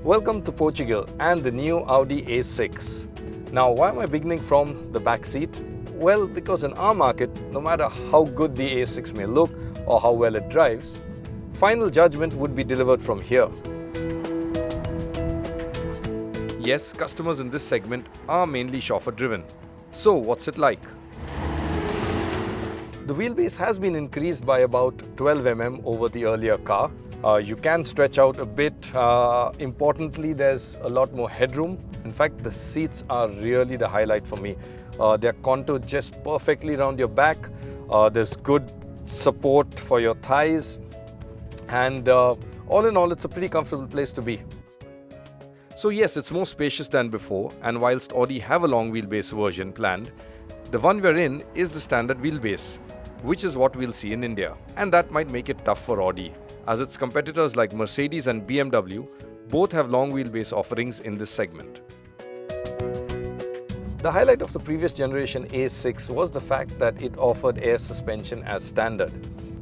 Welcome to Portugal and the new Audi A6. Now, why am I beginning from the back seat? Well, because in our market, no matter how good the A6 may look or how well it drives, final judgment would be delivered from here. Yes, customers in this segment are mainly chauffeur driven. So, what's it like? The wheelbase has been increased by about 12 mm over the earlier car. You can stretch out a bit. Importantly, there's a lot more headroom. In fact, the seats are really the highlight for me. They're contoured just perfectly around your back. There's good support for your thighs. And all in all, it's a pretty comfortable place to be. So yes, it's more spacious than before, and whilst Audi have a long wheelbase version planned, the one we're in is the standard wheelbase, which is what we'll see in India. And that might make it tough for Audi, as its competitors like Mercedes and BMW both have long wheelbase offerings in this segment. The highlight of the previous generation A6 was the fact that it offered air suspension as standard.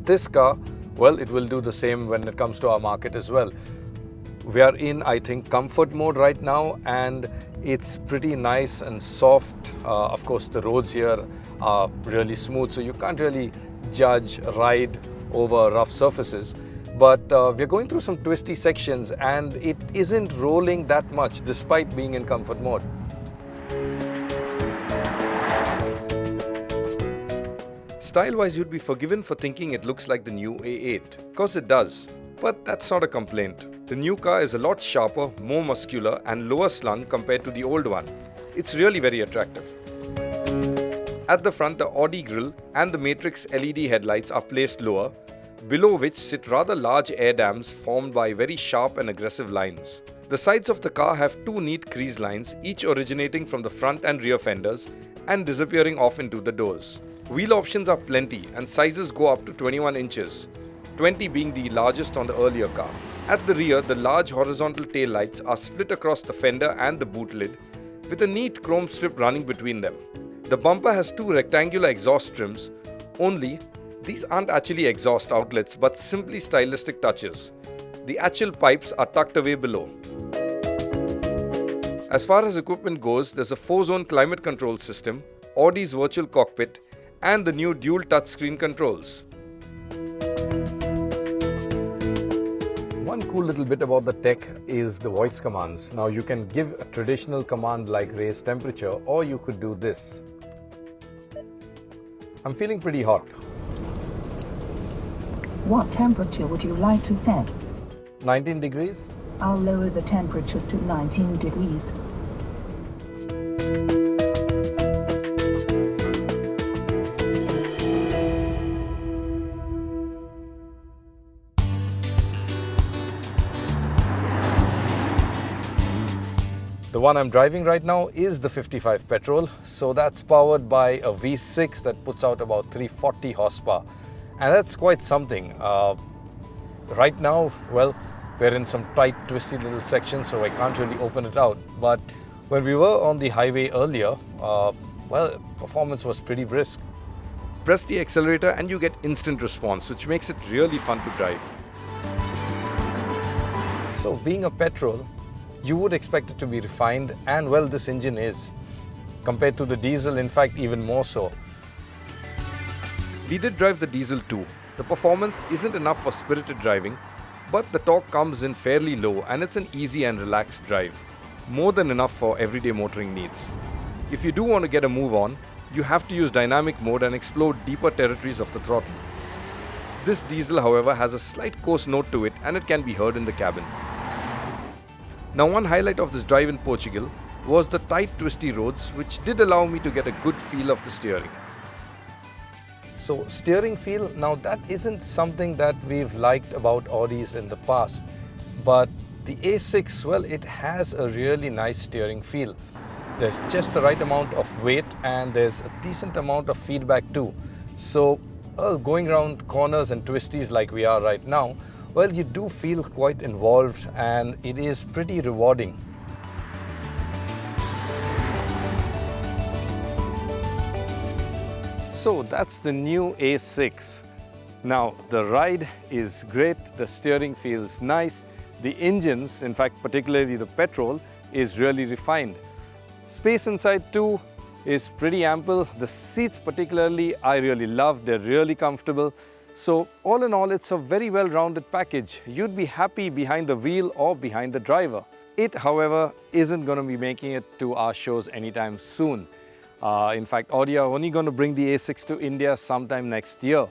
This car, well, it will do the same when it comes to our market as well. We are in, I think, comfort mode right now, and it's pretty nice and soft. Of course, the roads here are really smooth, so you can't really ride over rough surfaces. But we're going through some twisty sections, and it isn't rolling that much despite being in comfort mode. Style-wise, you'd be forgiven for thinking it looks like the new A8, because it does. But that's not a complaint. The new car is a lot sharper, more muscular and lower slung compared to the old one. It's really very attractive. At the front, the Audi grille and the Matrix LED headlights are placed lower, below which sit rather large air dams formed by very sharp and aggressive lines. The sides of the car have two neat crease lines, each originating from the front and rear fenders and disappearing off into the doors. Wheel options are plenty and sizes go up to 21 inches. 20 being the largest on the earlier car. At the rear, the large horizontal tail lights are split across the fender and the boot lid, with a neat chrome strip running between them. The bumper has two rectangular exhaust trims, only these aren't actually exhaust outlets but simply stylistic touches. The actual pipes are tucked away below. As far as equipment goes, there's a 4-zone climate control system, Audi's virtual cockpit, and the new dual touchscreen controls. One cool little bit about the tech is the voice commands. Now you can give a traditional command like raise temperature, or you could do this. I'm feeling pretty hot. What temperature would you like to set? 19 degrees. I'll lower the temperature to 19 degrees. The one I'm driving right now is the 55 petrol, so that's powered by a V6 that puts out about 340 horsepower, and that's quite something. Right now, well, we're in some tight, twisty little sections, so I can't really open it out. But when we were on the highway earlier, well, performance was pretty brisk. Press the accelerator and you get instant response, which makes it really fun to drive. So, being a petrol, you would expect it to be refined, and well, this engine is. Compared to the diesel, in fact, even more so. We did drive the diesel too. The performance isn't enough for spirited driving, but the torque comes in fairly low and it's an easy and relaxed drive. More than enough for everyday motoring needs. If you do want to get a move on, you have to use dynamic mode and explore deeper territories of the throttle. This diesel, however, has a slight coarse note to it and it can be heard in the cabin. Now, one highlight of this drive in Portugal was the tight, twisty roads, which did allow me to get a good feel of the steering. So, steering feel, now that isn't something that we've liked about Audis in the past, but the A6, well, it has a really nice steering feel. There's just the right amount of weight and there's a decent amount of feedback too. So, going around corners and twisties like we are right now, well, you do feel quite involved and it is pretty rewarding. So that's the new A6. Now the ride is great, the steering feels nice, The engines, in fact particularly the petrol, is really refined. Space inside too is pretty ample. The seats particularly I really love, they're really comfortable. So all in all, it's a very well-rounded package. You'd be happy behind the wheel or behind the driver. It, however, isn't going to be making it to our shows anytime soon. In fact, Audi are only going to bring the A6 to India sometime next year.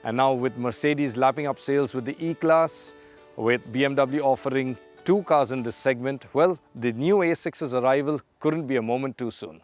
And now with Mercedes lapping up sales with the E-Class, with BMW offering 2 cars in this segment, well, the new A6's arrival couldn't be a moment too soon.